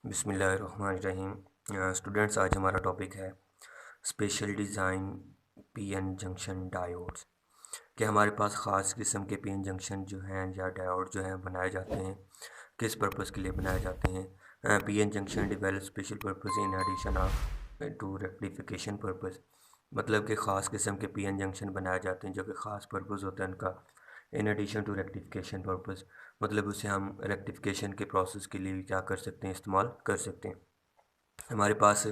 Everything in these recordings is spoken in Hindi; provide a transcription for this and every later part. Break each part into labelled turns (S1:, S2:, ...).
S1: बिस्मिल्लाहिर्रहमानिर्रहीम। स्टूडेंट्स, आज हमारा टॉपिक है special design PN junction diodes. कि हमारे पास ख़ास किस्म के पीएन जंक्शन जो हैं या डायोड जो हैं बनाए जाते हैं, किस पर्पज़ के लिए बनाए जाते हैं। PN junction develop special purpose in addition of to rectification purpose. मतलब कि ख़ास किस्म के पीएन जंक्शन बनाए जाते हैं जो कि ख़ास पर्पज़ होता है उनका, in addition to rectification purpose. मतलब उसे हम रेक्टिफिकेशन के प्रोसेस के लिए भी क्या कर सकते हैं, इस्तेमाल कर सकते हैं। हमारे पास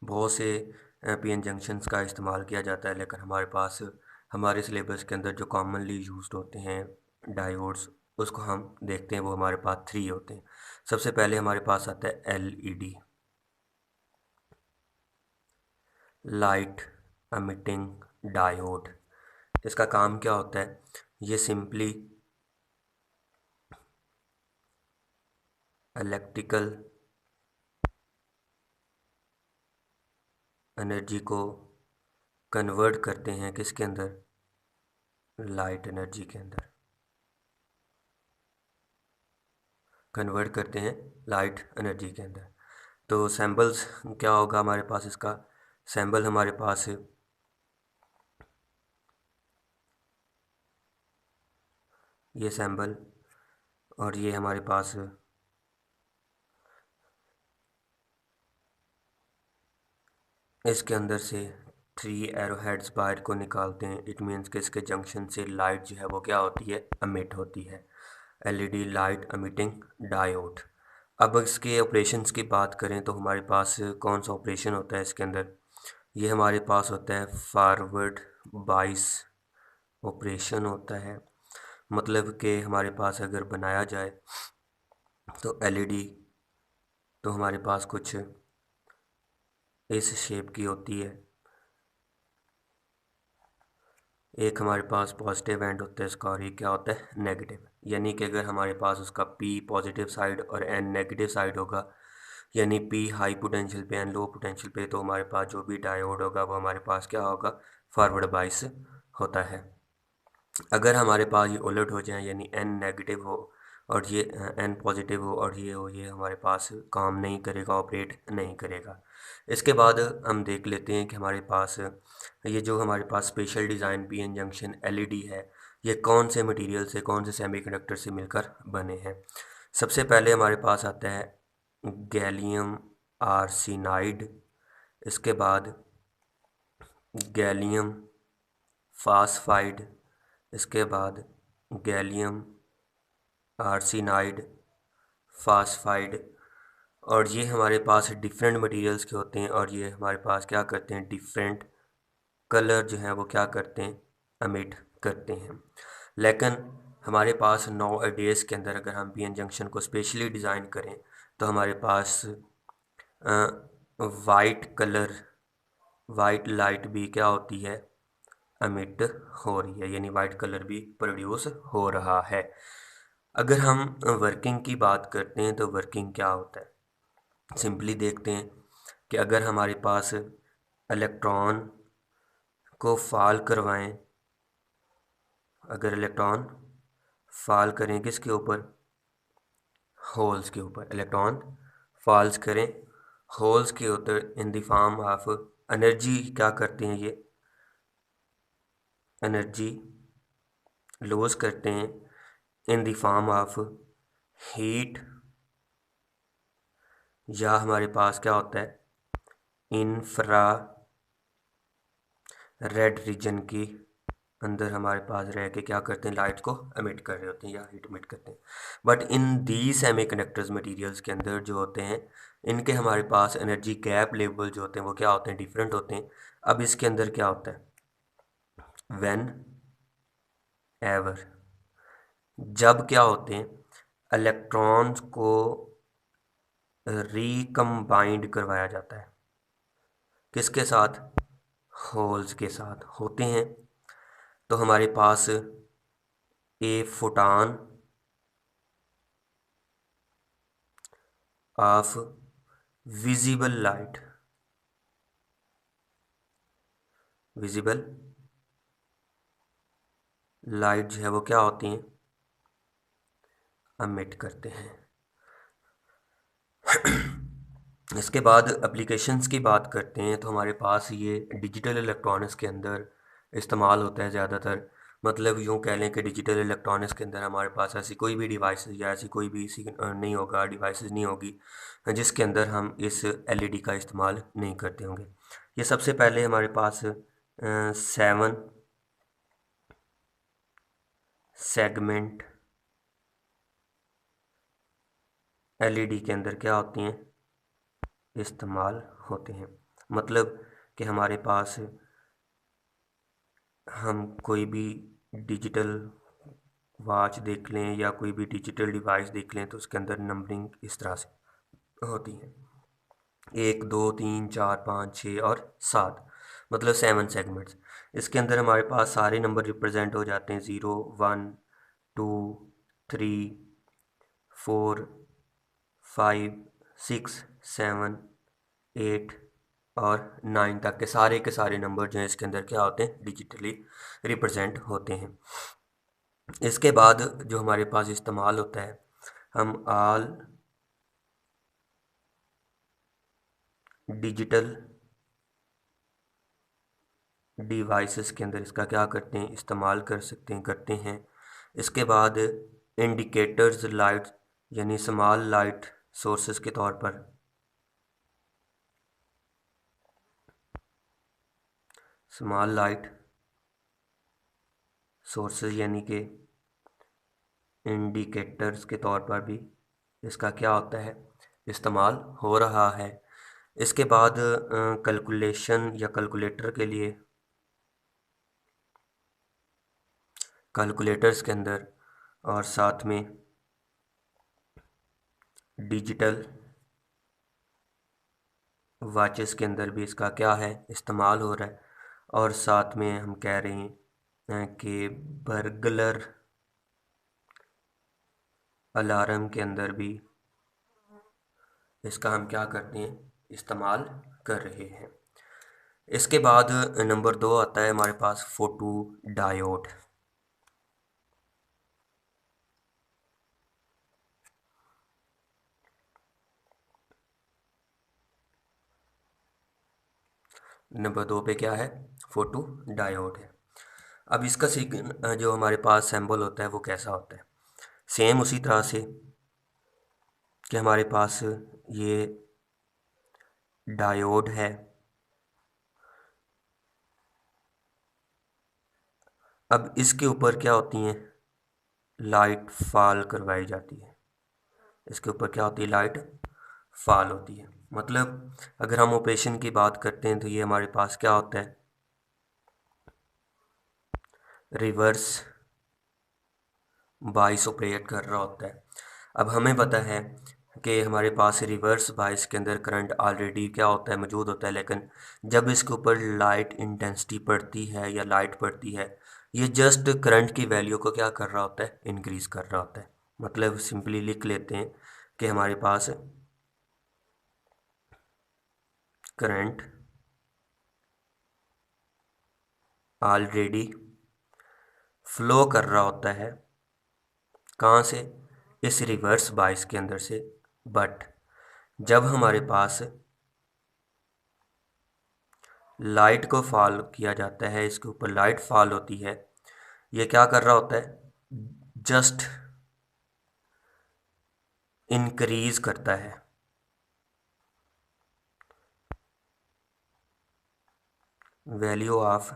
S1: बहुत से पीएन जंक्शंस का इस्तेमाल किया जाता है, लेकिन हमारे पास हमारे सिलेबस के अंदर जो कॉमनली यूज्ड होते हैं डायोड्स, उसको हम देखते हैं। वो हमारे पास 3 होते हैं। सबसे पहले हमारे पास आता है एलईडी, लाइट एमिटिंग डायोड। इसका काम क्या होता है? ये सिंपली इलेक्ट्रिकल एनर्जी को कन्वर्ट करते हैं किसके अंदर? लाइट एनर्जी के अंदर कन्वर्ट करते हैं, लाइट एनर्जी के अंदर। तो सैम्बल्स क्या होगा हमारे पास? इसका सैम्बल हमारे पास ये सैम्बल, और ये हमारे पास इसके अंदर से 3 एरो हेड्स बाहर को निकालते हैं। इट मीन्स कि इसके जंक्शन से लाइट जो है वो क्या होती है? एमिट होती है। LED light emitting diode. अब इसके ऑपरेशंस की बात करें तो हमारे पास कौन सा ऑपरेशन होता है इसके अंदर? ये हमारे पास होता है फॉरवर्ड बाइस ऑपरेशन होता है। मतलब कि हमारे पास अगर बनाया जाए तो एलईडी तो हमारे पास कुछ इस शेप की होती है। एक हमारे पास पॉजिटिव एंड होता है इसका, और ये क्या होता है? नेगेटिव। यानी कि अगर हमारे पास उसका पी पॉजिटिव साइड और एन नेगेटिव साइड होगा, यानी पी हाई पोटेंशियल पे एन लो पोटेंशियल पे, तो हमारे पास जो भी डायोड होगा वो हमारे पास क्या होगा? फॉरवर्ड बाइस होता है। अगर हमारे पास ये उलट हो जाए, यानी एन नेगेटिव हो और ये एन पॉजिटिव हो और ये हो, ये हमारे पास काम नहीं करेगा, ऑपरेट नहीं करेगा। इसके बाद हम देख लेते हैं कि हमारे पास ये जो हमारे पास special design PN junction LED है, ये कौन से मटेरियल से, कौन से सेमीकंडक्टर से मिलकर बने हैं। सबसे पहले हमारे पास आता है गैलियम आर्सेनाइड। इसके बाद गैलियम फास्फाइड। इसके बाद गैलियम आर्सेनाइड फास्फाइड। और ये हमारे पास डिफरेंट मटेरियल्स के होते हैं, और ये हमारे पास क्या करते हैं? डिफरेंट कलर जो हैं वो क्या करते हैं? एमिट करते हैं। लेकिन हमारे पास नो डेज के अंदर अगर हम पीएन जंक्शन को स्पेशली डिज़ाइन करें तो हमारे पास वाइट कलर, वाइट लाइट भी क्या होती है? एमिट हो रही है, यानी वाइट कलर भी प्रोड्यूस हो रहा है। अगर हम वर्किंग की बात करते हैं तो वर्किंग क्या होता है? सिंपली देखते हैं कि अगर हमारे पास इलेक्ट्रॉन को फॉल करवाएं, अगर इलेक्ट्रॉन फॉल करें किसके ऊपर? होल्स के ऊपर। इलेक्ट्रॉन फॉल्स करें होल्स के ऊपर in the form of energy, क्या करते हैं? ये एनर्जी लूज करते हैं in the form of heat, या हमारे पास क्या होता है? इंफ्रा रेड रीजन की अंदर हमारे पास रह के क्या करते हैं? लाइट को एमिट कर रहे होते हैं या हीट एमिट करते हैं। But in the semiconductors materials के अंदर जो होते हैं, इनके हमारे पास एनर्जी गैप लेवल जो होते हैं वो क्या होते हैं? डिफरेंट होते हैं। अब इसके अंदर क्या होता है? व्हेन एवर, जब क्या होते हैं? इलेक्ट्रॉन्स को रिकम्बाइंड करवाया जाता है किसके साथ? होल्स के साथ होते हैं। तो हमारे पास a photon of visible light, visible light जो है वो क्या होती हैं? एमिट करते हैं। इसके बाद एप्लीकेशंस की बात करते हैं तो हमारे पास ये डिजिटल इलेक्ट्रॉनिक्स के अंदर इस्तेमाल होता है ज़्यादातर। मतलब यूँ कह लें कि डिजिटल इलेक्ट्रॉनिक्स के अंदर हमारे पास ऐसी कोई भी डिवाइस या ऐसी कोई भी नहीं होगा, डिवाइसेस नहीं होगी जिसके अंदर हम इस एलईडी का इस्तेमाल नहीं करते होंगे। ये सबसे पहले हमारे पास 7 सेगमेंट एलईडी के अंदर क्या होती हैं, इस्तेमाल होते हैं। मतलब कि हमारे पास हम कोई भी डिजिटल वॉच देख लें या कोई भी डिजिटल डिवाइस देख लें तो उसके अंदर नंबरिंग इस तरह से होती है, 1 2 3 4 5 6 और 7, मतलब 7 सेगमेंट्स। इसके अंदर हमारे पास सारे नंबर रिप्रेजेंट हो जाते हैं, 0 1 2 3 4 5 6 7 8 और 9 तक के सारे नंबर जो हैं इसके अंदर क्या होते हैं, डिजिटली रिप्रेजेंट होते हैं। इसके बाद जो हमारे पास इस्तेमाल होता है, हम ऑल डिजिटल डिवाइसेस के अंदर इसका क्या करते हैं, इस्तेमाल करते हैं। इसके बाद इंडिकेटर्स लाइट यानी स्मॉल लाइट सोर्सेस के तौर पर स्मॉल लाइट सोर्सेज यानी कि इंडिकेटर्स के तौर पर भी इसका क्या होता है, इस्तेमाल हो रहा है। इसके बाद कैलकुलेशन या कैलकुलेटर के लिए कैलकुलेटर्स के अंदर और साथ में डिजिटल वॉचेस के अंदर भी इसका क्या है, इस्तेमाल हो रहा है। और साथ में हम कह रहे हैं कि बर्गलर अलार्म के अंदर भी इसका हम क्या करते हैं, इस्तेमाल कर रहे हैं। इसके बाद नंबर 2 आता है हमारे पास फोटो डायोड। नंबर 2 पे क्या है, फोटो डायोड है। अब इसका जो हमारे पास सिंबल होता है वो कैसा होता है, सेम उसी तरह से कि हमारे पास ये डायोड है। अब इसके ऊपर क्या होती हैं, लाइट फॉल करवाई जाती है। इसके ऊपर क्या होती है, लाइट फॉल होती है। मतलब अगर हम ऑपरेशन की बात करते हैं तो ये हमारे पास क्या होता है, रिवर्स बाइस ऑपरेट कर रहा होता है। अब हमें पता है कि हमारे पास रिवर्स बाइस के अंदर करंट ऑलरेडी क्या होता है, मौजूद होता है। लेकिन जब इसके ऊपर लाइट इंटेंसिटी पड़ती है या लाइट पड़ती है, ये जस्ट करंट की वैल्यू को क्या कर रहा होता है, इंक्रीज़ कर रहा होता है। मतलब सिंपली लिख लेते हैं कि हमारे पास करंट ऑलरेडी फ्लो कर रहा होता है, कहाँ से, इस रिवर्स बाइस के अंदर से। बट जब हमारे पास लाइट को फॉल किया जाता है, इसके ऊपर लाइट फॉल होती है, ये क्या कर रहा होता है, जस्ट इंक्रीज करता है वैल्यू ऑफ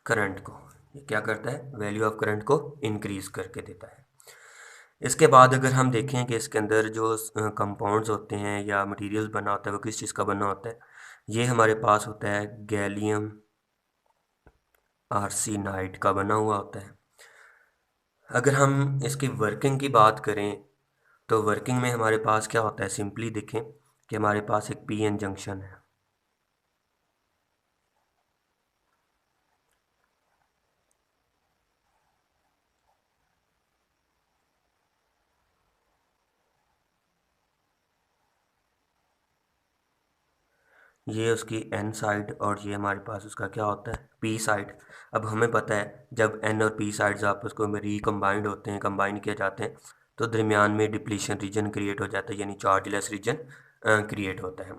S1: करंट को। ये क्या करता है, वैल्यू ऑफ करंट को इंक्रीज करके देता है। इसके बाद अगर हम देखें कि इसके अंदर जो कंपाउंड्स होते हैं या मटेरियल बना होता है वो किस चीज़ का बना होता है, ये हमारे पास होता है गैलियम आर्सेनाइड का बना हुआ होता है। अगर हम इसकी वर्किंग की बात करें तो वर्किंग में हमारे पास क्या होता है, सिंपली देखें कि हमारे पास एक पीएन जंक्शन है। ये उसकी एन साइड और ये हमारे पास उसका क्या होता है, पी साइड। अब हमें पता है जब एन और पी साइड्स आपस को रिकम्बाइंड होते हैं, कंबाइन किए जाते हैं, तो दरमियान में डिप्लीशन रीजन क्रिएट हो जाता है, यानी चार्जलेस रीजन क्रिएट होता है।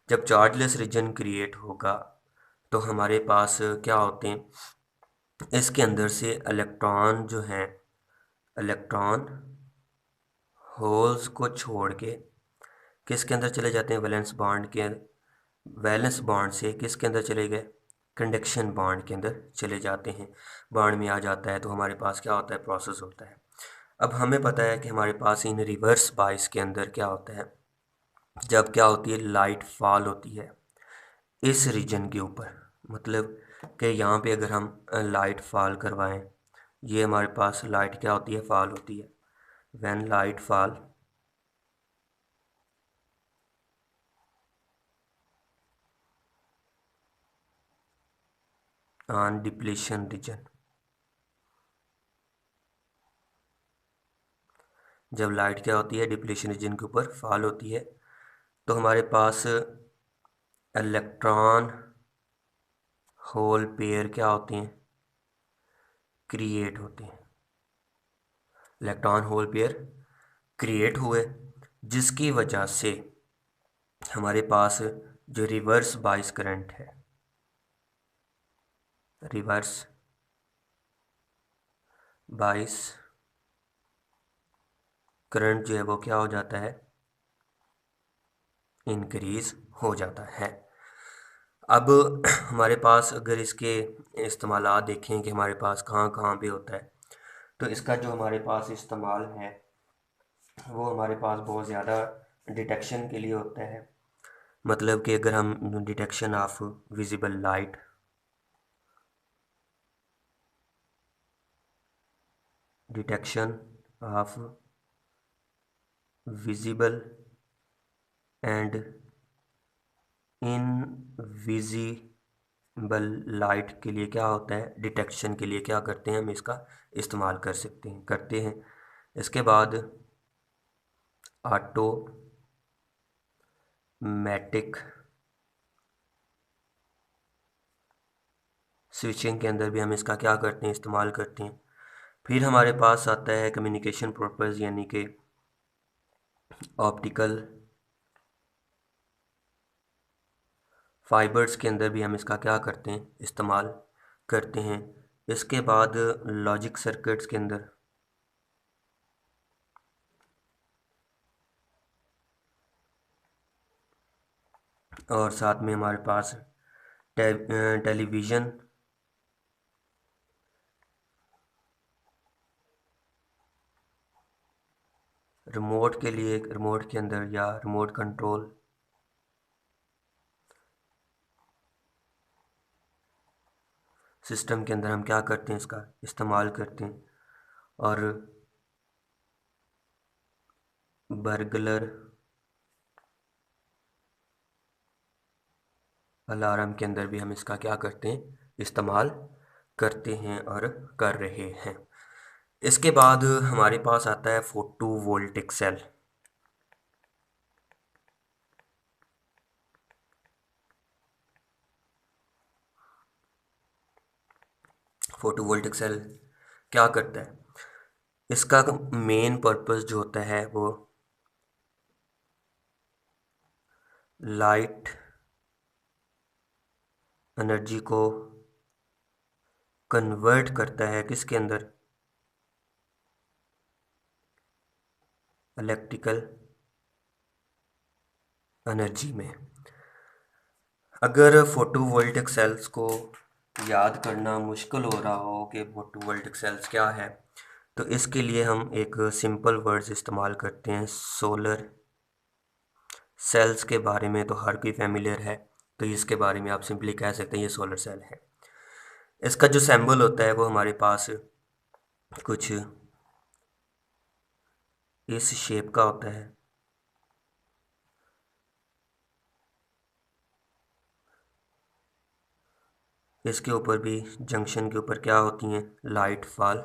S1: जब चार्जलेस रीजन क्रिएट होगा तो हमारे पास क्या होते हैं, इसके अंदर से इलेक्ट्रॉन जो हैं, इलेक्ट्रॉन होल्स को छोड़ के किसके अंदर चले जाते हैं, वैलेंस बॉन्ड के, वैलेंस बॉन्ड से किसके अंदर चले गए, कंडक्शन बॉन्ड के अंदर चले जाते हैं, बॉन्ड में आ जाता है। तो हमारे पास क्या होता है, प्रोसेस होता है। अब हमें पता है कि हमारे पास इन रिवर्स बाइस के अंदर क्या होता है, जब क्या होती है, लाइट फॉल होती है इस रीजन के ऊपर, मतलब कि यहाँ पे अगर हम लाइट फॉल करवाएं, ये हमारे पास लाइट क्या होती है, फॉल होती है। When light fall on depletion region, जब लाइट क्या होती है, डिप्लीशन रीजन के ऊपर फॉल होती है, तो हमारे पास इलेक्ट्रॉन होल पेयर क्या होते हैं, क्रिएट होते हैं। इलेक्ट्रॉन होल पेयर क्रिएट हुए, जिसकी वजह से हमारे पास जो रिवर्स बाइस करंट है, रिवर्स बाइस करंट जो है वो क्या हो जाता है, इंक्रीज हो जाता है। अब हमारे पास अगर इसके इस्तेमालात देखें कि हमारे पास कहाँ कहाँ पे होता है, तो इसका जो हमारे पास इस्तेमाल है वो हमारे पास बहुत ज़्यादा डिटेक्शन के लिए होता है। मतलब कि अगर हम detection of visible light, detection of visible and invisible light के लिए क्या होता है, डिटेक्शन के लिए क्या करते हैं, हम इसका इस्तेमाल कर सकते हैं, करते हैं। इसके बाद ऑटोमेटिक स्विचिंग के अंदर भी हम इसका क्या करते हैं, इस्तेमाल करते हैं। फिर हमारे पास आता है कम्युनिकेशन पर्पस, यानी कि ऑप्टिकल फाइबर्स के अंदर भी हम इसका क्या करते हैं, इस्तेमाल करते हैं। इसके बाद लॉजिक सर्किट्स के अंदर, और साथ में हमारे पास टेलीविज़न, रिमोट के लिए, रिमोट के अंदर या रिमोट कंट्रोल सिस्टम के अंदर हम क्या करते हैं, इसका इस्तेमाल करते हैं। और बर्गलर अलार्म के अंदर भी हम इसका क्या करते हैं, इस्तेमाल करते हैं और कर रहे हैं। इसके बाद हमारे पास आता है photovoltaic cell. Photovoltaic cell क्या करता है, इसका मेन पर्पस जो होता है वो लाइट एनर्जी को कन्वर्ट करता है किसके अंदर, इलेक्ट्रिकल एनर्जी में। अगर फोटोवोल्टिक सेल्स को याद करना मुश्किल हो रहा हो कि फोटोवोल्टिक सेल्स क्या है, तो इसके लिए हम एक सिंपल वर्ड्स इस्तेमाल करते हैं। सोलर सेल्स के बारे में तो हर कोई फैमिलियर है, तो इसके बारे में आप सिंपली कह सकते हैं ये सोलर सेल है। इसका जो सिंबल होता है वो हमारे पास कुछ इस शेप का होता है। इसके ऊपर भी जंक्शन के ऊपर क्या होती हैं, लाइट फॉल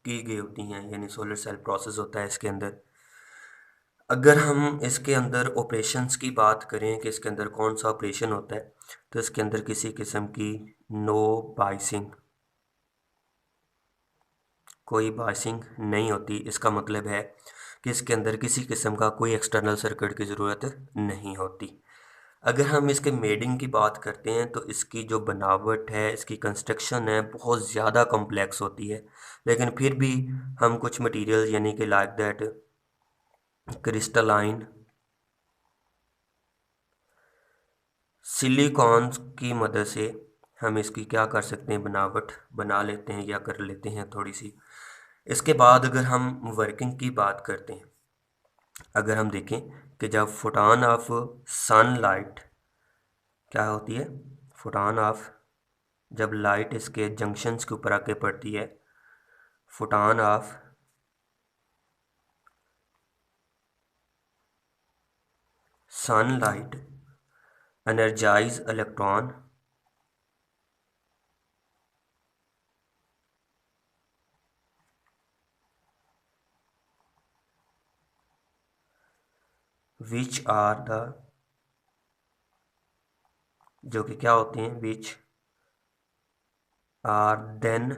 S1: की गई होती हैं, यानी सोलर सेल प्रोसेस होता है इसके अंदर। अगर हम इसके अंदर ऑपरेशंस की बात करें कि इसके अंदर कौन सा ऑपरेशन होता है, तो इसके अंदर किसी किस्म की नो बाइसिंग, कोई बाइसिंग नहीं होती। इसका मतलब है कि इसके अंदर किसी किस्म का कोई एक्सटर्नल सर्किट की ज़रूरत नहीं होती। अगर हम इसके मेडिंग की बात करते हैं तो इसकी जो बनावट है, इसकी कंस्ट्रक्शन है, बहुत ज़्यादा कॉम्प्लेक्स होती है, लेकिन फिर भी हम कुछ मटेरियल यानी कि लाइक दैट क्रिस्टलाइन सिलिकॉन्स की मदद से हम इसकी क्या कर सकते हैं, बनावट बना लेते हैं या कर लेते हैं थोड़ी सी। इसके बाद अगर हम वर्किंग की बात करते हैं, अगर हम देखें कि जब फोटॉन ऑफ सनलाइट क्या होती है, फोटॉन ऑफ जब लाइट इसके जंक्शंस के ऊपर आके पड़ती है, photon of sunlight energize electron which are the, जो कि क्या होते हैं, which are then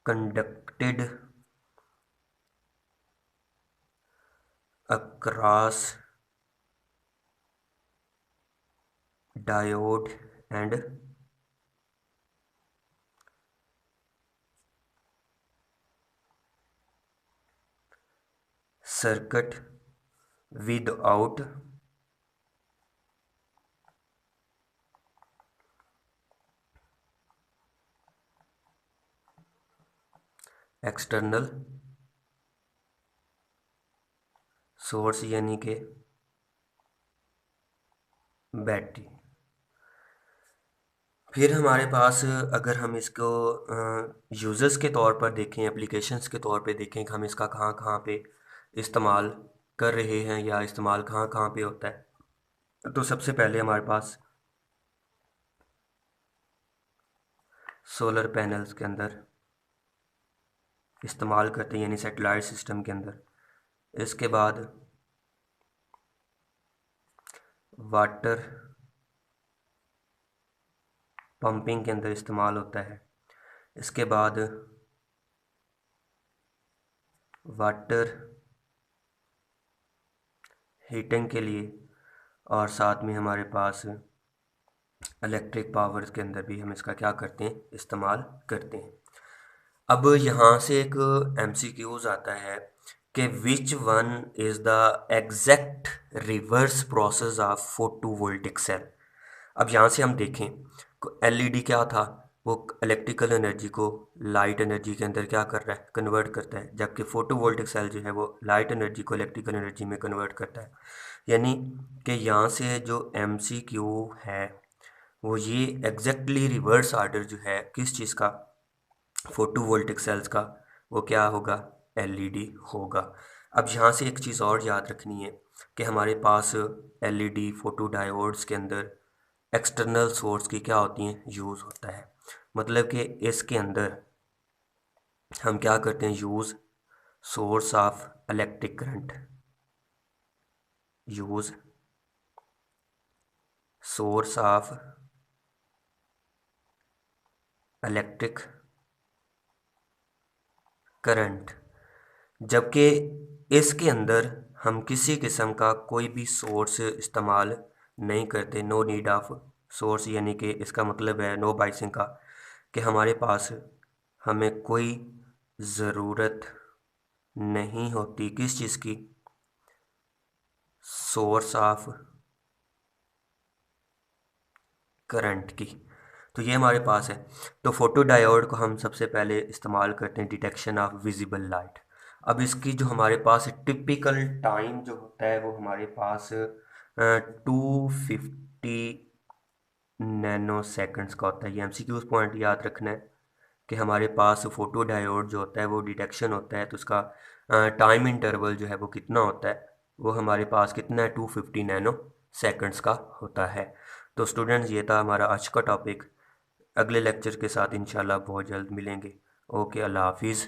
S1: conducted across diode and circuit without external source यानी कि बैटरी। फिर हमारे पास अगर हम इसको यूज़र्स के तौर पर देखें, एप्लीकेशंस के तौर पे देखें कि हम इसका कहाँ कहाँ पे इस्तेमाल कर रहे हैं या इस्तेमाल कहाँ कहाँ पे होता है, तो सबसे पहले हमारे पास सोलर पैनल्स के अंदर इस्तेमाल करते हैं, यानी सैटेलाइट सिस्टम के अंदर। इसके बाद वाटर पंपिंग के अंदर इस्तेमाल होता है। इसके बाद वाटर हीटिंग के लिए, और साथ में हमारे पास इलेक्ट्रिक पावर्स के अंदर भी हम इसका क्या करते हैं, इस्तेमाल करते हैं। अब यहाँ से एक MCQs आता है कि which one is the exact reverse process of photovoltaic cell. अब यहाँ से हम देखें, LED क्या था, वो इलेक्ट्रिकल एनर्जी को लाइट एनर्जी के अंदर क्या कर रहा है, कन्वर्ट करता है, जबकि फोटोवोल्टिक सेल जो है वो लाइट एनर्जी को इलेक्ट्रिकल एनर्जी में कन्वर्ट करता है। यानी कि यहाँ से जो MCQ है वो ये एग्जैक्टली रिवर्स आर्डर जो है किस चीज़ का, फोटोवोल्टिक सेल्स का, वो क्या होगा, LED होगा। अब यहाँ से एक चीज़ और याद रखनी है कि हमारे पास LED फोटो डायोड्स के अंदर एक्सटर्नल सोर्स की क्या होती हैं, यूज़ होता है। मतलब कि इसके अंदर हम क्या करते हैं, use source of electric current, use source of electric current, जबकि इसके अंदर हम किसी किस्म का कोई भी सोर्स इस्तेमाल नहीं करते। नो नीड ऑफ सोर्स, यानी कि इसका मतलब है नो बाइसिंग का, कि हमारे पास हमें कोई ज़रूरत नहीं होती किस चीज़ की, सोर्स ऑफ करंट की। तो ये हमारे पास है। तो फोटो डायोड को हम सबसे पहले इस्तेमाल करते हैं डिटेक्शन ऑफ विजिबल लाइट। अब इसकी जो हमारे पास टिपिकल टाइम जो होता है वो हमारे पास 250 नैनो सेकंड्स का होता है। ये MCQ पॉइंट याद रखना है कि हमारे पास फोटो डायोड जो होता है वो डिटेक्शन होता है, तो उसका टाइम इंटरवल जो है वो कितना होता है, वो हमारे पास कितना है, 250 नैनो सेकंड्स का होता है। तो स्टूडेंट्स ये था हमारा आज का टॉपिक। अगले लेक्चर के साथ इंशाल्लाह बहुत जल्द मिलेंगे। ओके, अल्लाह हाफिज़।